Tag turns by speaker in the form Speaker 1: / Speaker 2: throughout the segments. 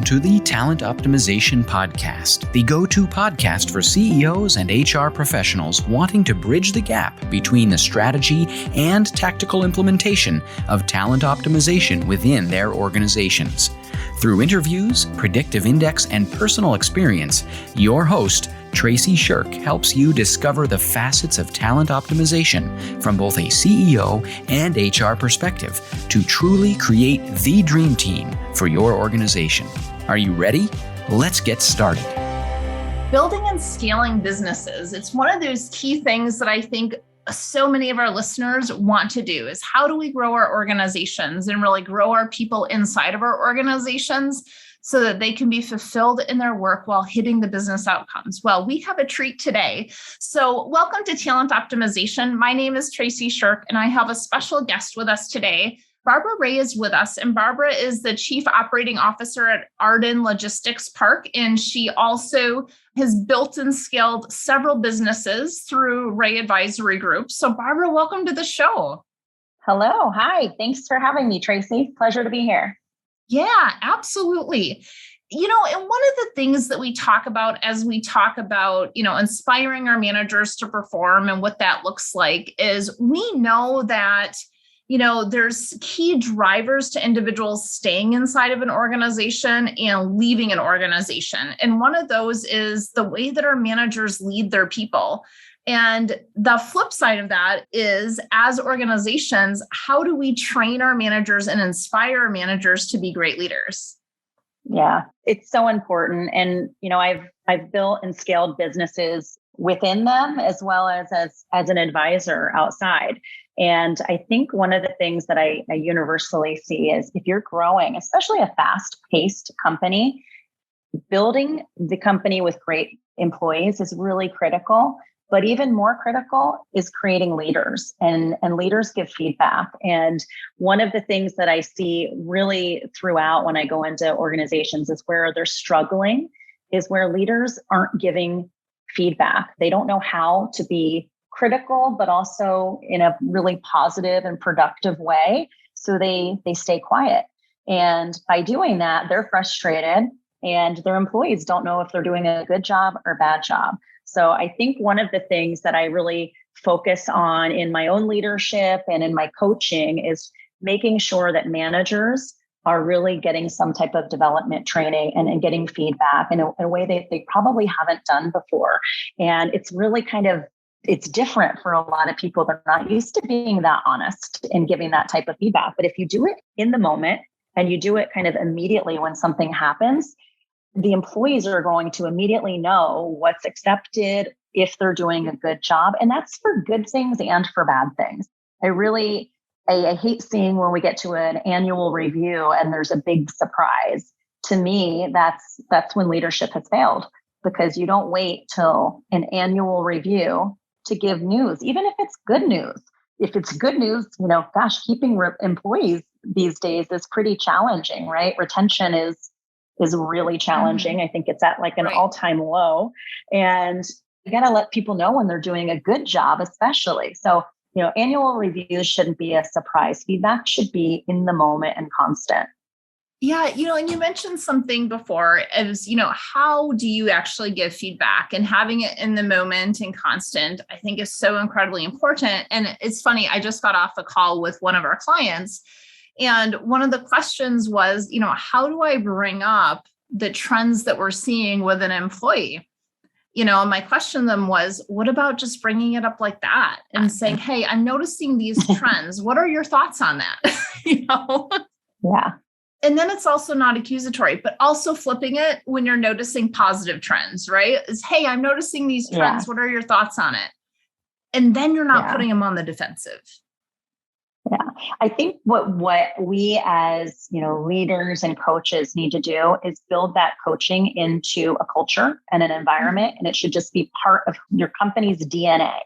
Speaker 1: to the Talent Optimization Podcast, the go-to podcast for CEOs and HR professionals wanting to bridge the gap between the strategy and tactical implementation of talent optimization within their organizations. Through interviews, predictive index, and personal experience, your host, Tracy Shirk, helps you discover the facets of talent optimization from both a CEO and HR perspective to truly create the dream team for your organization. Are you ready? Let's get started.
Speaker 2: Building and scaling businesses. It's one of those key things that I think so many of our listeners want to do is how do we grow our organizations and really grow our people inside of our organizations so that they can be fulfilled in their work while hitting the business outcomes. Well, we have a treat today. So welcome to Talent Optimization. My name is Tracy Shirk, and I have a special guest with us today. Barbara Ray is with us, and Barbara is the Chief Operating Officer at Arden Logistics Park, and she also has built and scaled several businesses through Ray Advisory Group. So Barbara, welcome to the show.
Speaker 3: Hello. Hi. Thanks for having me, Tracy. Pleasure to be here.
Speaker 2: Yeah, absolutely. And one of the things that we talk about as we talk about, inspiring our managers to perform and what that looks like is we know that there's key drivers to individuals staying inside of an organization and leaving an organization. And one of those is the way that our managers lead their people. And the flip side of that is, as organizations, how do we train our managers and inspire our managers to be great leaders?
Speaker 3: Yeah, it's so important. And, I've built and scaled businesses within them as well as an advisor outside. And I think one of the things that I universally see is if you're growing, especially a fast-paced company, building the company with great employees is really critical. But even more critical is creating leaders, and leaders give feedback. And one of the things that I see really throughout when I go into organizations is where they're struggling is where leaders aren't giving feedback. They don't know how to be critical, but also in a really positive and productive way. So they stay quiet. And by doing that, they're frustrated and their employees don't know if they're doing a good job or bad job. So I think one of the things that I really focus on in my own leadership and in my coaching is making sure that managers are really getting some type of development training and getting feedback in a way that they probably haven't done before. And it's really it's different for a lot of people. They're not used to being that honest and giving that type of feedback. But if you do it in the moment and you do it kind of immediately when something happens, the employees are going to immediately know what's accepted, if they're doing a good job. And that's for good things and for bad things. I hate seeing when we get to an annual review and there's a big surprise. To me, that's when leadership has failed, because you don't wait till an annual review to give news, even if it's good news. If it's good news, keeping employees these days is pretty challenging, right? Retention is really challenging. Mm-hmm. I think it's at like an all-time low. And you got to let people know when they're doing a good job, especially. So, annual reviews shouldn't be a surprise. Feedback should be in the moment and constant.
Speaker 2: Yeah, and you mentioned something before as, how do you actually give feedback, and having it in the moment and constant, I think is so incredibly important. And it's funny, I just got off a call with one of our clients, and one of the questions was, how do I bring up the trends that we're seeing with an employee? And my question to them was, what about just bringing it up like that and saying, hey, I'm noticing these trends. What are your thoughts on that?
Speaker 3: Yeah.
Speaker 2: And then it's also not accusatory, but also flipping it when you're noticing positive trends, right? Is, hey, I'm noticing these trends. Yeah. What are your thoughts on it? And then you're not putting them on the defensive.
Speaker 3: Yeah, I think what we as leaders and coaches need to do is build that coaching into a culture and an environment, and it should just be part of your company's DNA.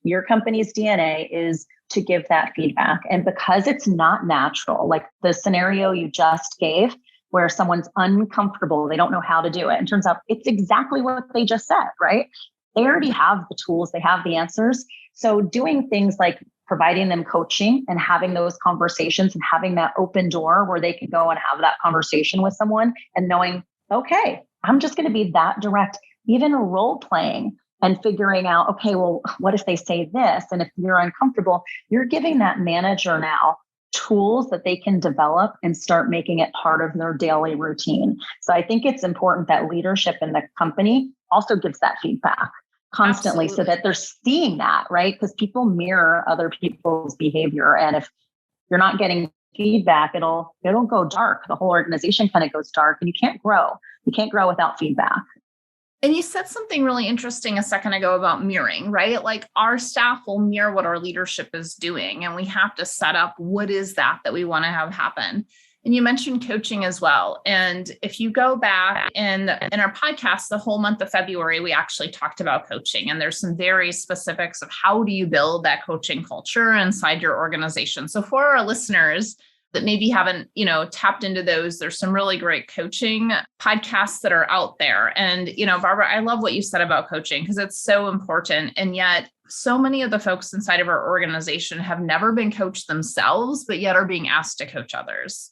Speaker 3: Your company's DNA is to give that feedback, and because it's not natural, like the scenario you just gave, where someone's uncomfortable, they don't know how to do it, and turns out it's exactly what they just said, right? They already have the tools, they have the answers. So doing things like providing them coaching and having those conversations and having that open door where they can go and have that conversation with someone and knowing okay, I'm just going to be that direct, even role playing and figuring out, okay, well, what if they say this? And if you're uncomfortable, you're giving that manager now tools that they can develop and start making it part of their daily routine. So I think it's important that leadership in the company also gives that feedback constantly. Absolutely. So that they're seeing that, right? Because people mirror other people's behavior. And if you're not getting feedback, it'll go dark. The whole organization kind of goes dark and you can't grow. You can't grow without feedback.
Speaker 2: And you said something really interesting a second ago about mirroring, right? Like our staff will mirror what our leadership is doing, and we have to set up what is that we want to have happen. And you mentioned coaching as well. And if you go back in our podcast, the whole month of February, we actually talked about coaching. And there's some very specifics of how do you build that coaching culture inside your organization. So for our listeners that maybe haven't, tapped into those, there's some really great coaching podcasts that are out there. And, Barbara, I love what you said about coaching because it's so important. And yet so many of the folks inside of our organization have never been coached themselves, but yet are being asked to coach others.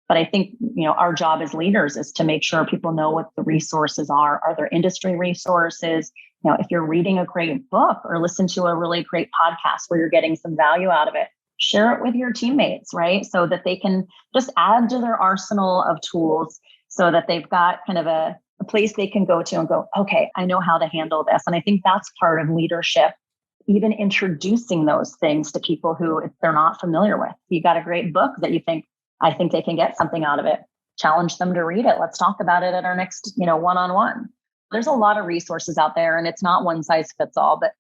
Speaker 3: But I think, our job as leaders is to make sure people know what the resources are. Are there industry resources? If you're reading a great book or listen to a really great podcast where you're getting some value out of it, share it with your teammates, right? So that they can just add to their arsenal of tools so that they've got kind of a place they can go to and go, okay, I know how to handle this. And I think that's part of leadership, even introducing those things to people who they're not familiar with. You got a great book that you think, I think they can get something out of it. Challenge them to read it. Let's talk about it at our next, one-on-one. There's a lot of resources out there and it's not one size fits all, but,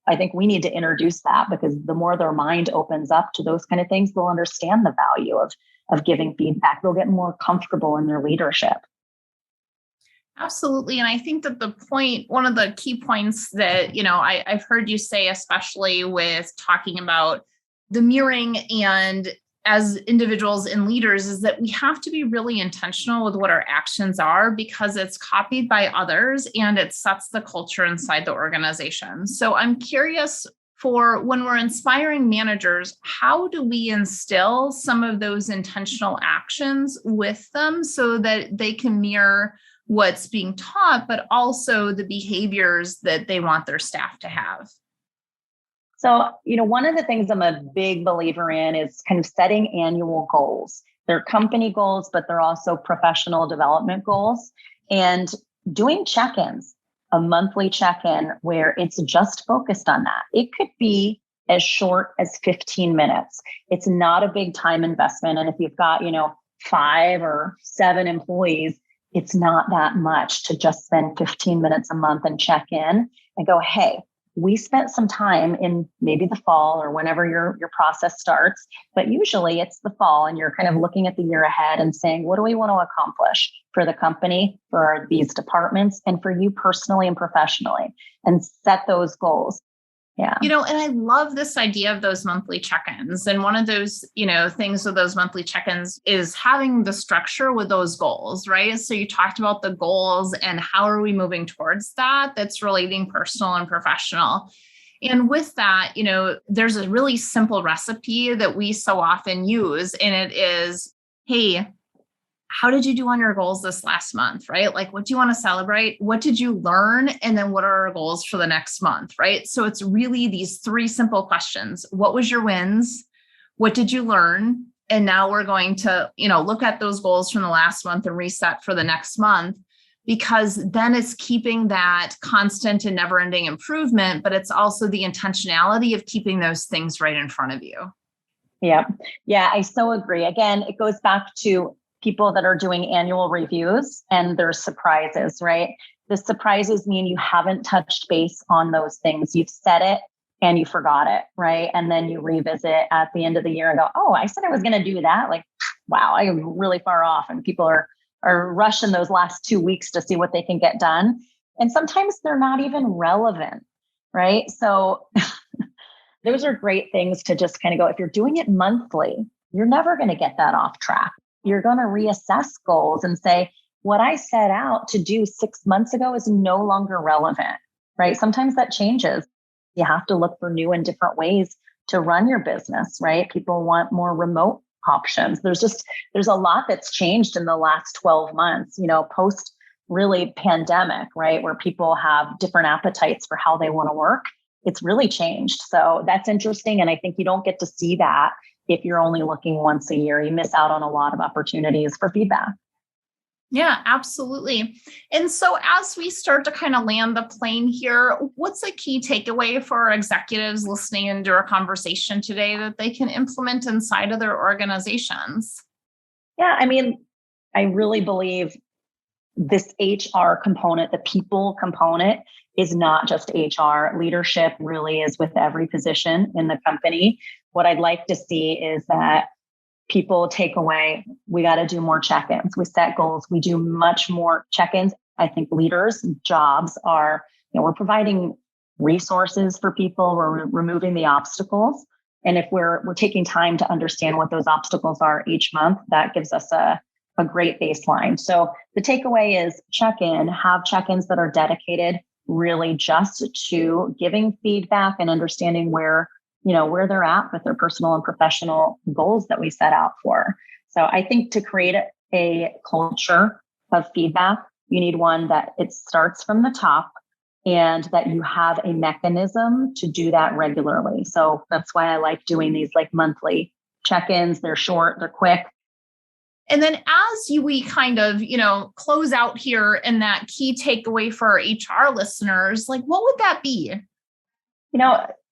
Speaker 3: I think we need to introduce that because the more their mind opens up to those kind of things, they'll understand the value of giving feedback. They'll get more comfortable in their leadership.
Speaker 2: Absolutely. And I think that one of the key points that, I've heard you say, especially with talking about the mirroring and as individuals and leaders, is that we have to be really intentional with what our actions are because it's copied by others and it sets the culture inside the organization. So I'm curious, for when we're inspiring managers, how do we instill some of those intentional actions with them so that they can mirror what's being taught, but also the behaviors that they want their staff to have?
Speaker 3: So, one of the things I'm a big believer in is kind of setting annual goals. They're company goals, but they're also professional development goals, and doing check-ins, a monthly check-in where it's just focused on that. It could be as short as 15 minutes. It's not a big time investment. And if you've got, 5 or 7 employees, it's not that much to just spend 15 minutes a month and check in and go, hey, we spent some time in maybe the fall or whenever your process starts, but usually it's the fall and you're kind of looking at the year ahead and saying, what do we want to accomplish for the company, for these departments, and for you personally and professionally, and set those goals. Yeah.
Speaker 2: And I love this idea of those monthly check-ins. And one of those, things with those monthly check-ins is having the structure with those goals, right? So you talked about the goals and how are we moving towards that? That's relating personal and professional. And with that, there's a really simple recipe that we so often use, and it is, hey, how did you do on your goals this last month, right? Like, what do you want to celebrate? What did you learn? And then what are our goals for the next month, right? So it's really these 3 simple questions. What was your wins? What did you learn? And now we're going to, look at those goals from the last month and reset for the next month, because then it's keeping that constant and never-ending improvement, but it's also the intentionality of keeping those things right in front of you.
Speaker 3: Yeah. Yeah, I so agree. Again, it goes back to people that are doing annual reviews and there's surprises, right? The surprises mean you haven't touched base on those things. You've said it and you forgot it, right? And then you revisit at the end of the year and go, oh, I said I was going to do that. Like, wow, I'm really far off. And people are rushing those last 2 weeks to see what they can get done. And sometimes they're not even relevant, right? So those are great things to just kind of go, if you're doing it monthly, you're never going to get that off track. You're going to reassess goals and say, what I set out to do 6 months ago is no longer relevant, right? Sometimes that changes. You have to look for new and different ways to run your business, right? People want more remote options. There's a lot that's changed in the last 12 months, post really pandemic, right? Where people have different appetites for how they want to work. It's really changed. So that's interesting. And I think you don't get to see that if you're only looking once a year. You miss out on a lot of opportunities for feedback.
Speaker 2: Yeah, absolutely. And so as we start to kind of land the plane here, what's a key takeaway for our executives listening into our conversation today that they can implement inside of their organizations?
Speaker 3: Yeah, I really believe this HR component, the people component, is not just HR. Leadership really is with every position in the company. What I'd like to see is that people take away, we got to do more check-ins. We set goals. We do much more check-ins. I think leaders' jobs are, we're providing resources for people. We're removing the obstacles. And if we're taking time to understand what those obstacles are each month, that gives us a great baseline. So the takeaway is check-in, have check-ins that are dedicated really just to giving feedback and understanding where they're at with their personal and professional goals that we set out for. So I think to create a culture of feedback, you need one that it starts from the top and that you have a mechanism to do that regularly. So that's why I like doing these monthly check-ins. They're short, they're quick.
Speaker 2: And then as we kind of, close out here in that key takeaway for our HR listeners, what would that be?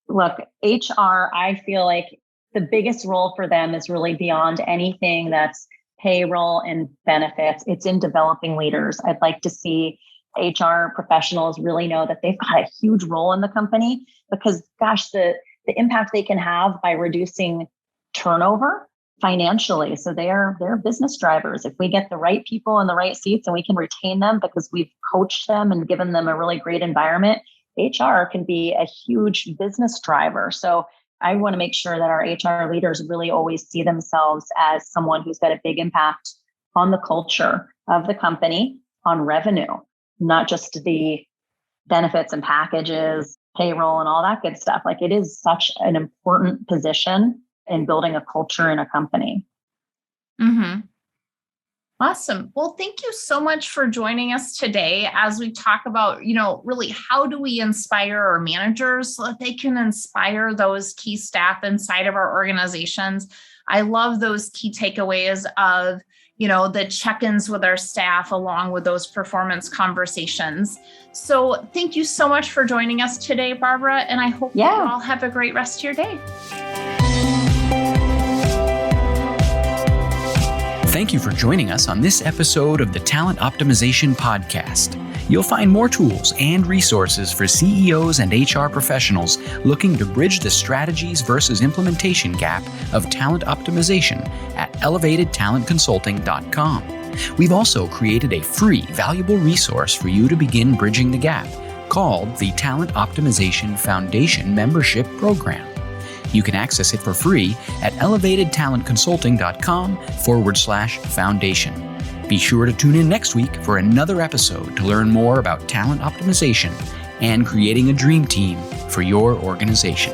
Speaker 3: Look, HR, I feel like the biggest role for them is really beyond anything that's payroll and benefits. It's in developing leaders. I'd like to see HR professionals really know that they've got a huge role in the company because, gosh, the impact they can have by reducing turnover financially. So they're business drivers. If we get the right people in the right seats and we can retain them because we've coached them and given them a really great environment, HR can be a huge business driver. So I want to make sure that our HR leaders really always see themselves as someone who's got a big impact on the culture of the company, on revenue, not just the benefits and packages, payroll, and all that good stuff. It is such an important position in building a culture in a company.
Speaker 2: Mm-hmm. Awesome. Well, thank you so much for joining us today as we talk about, really how do we inspire our managers so that they can inspire those key staff inside of our organizations. I love those key takeaways of, the check-ins with our staff along with those performance conversations. So thank you so much for joining us today, Barbara, and I hope you all have a great rest of your day.
Speaker 1: Thank you for joining us on this episode of the Talent Optimization Podcast. You'll find more tools and resources for CEOs and HR professionals looking to bridge the strategies versus implementation gap of talent optimization at elevatedtalentconsulting.com. We've also created a free, valuable resource for you to begin bridging the gap called the Talent Optimization Foundation Membership Program. You can access it for free at elevatedtalentconsulting.com/foundation. Be sure to tune in next week for another episode to learn more about talent optimization and creating a dream team for your organization.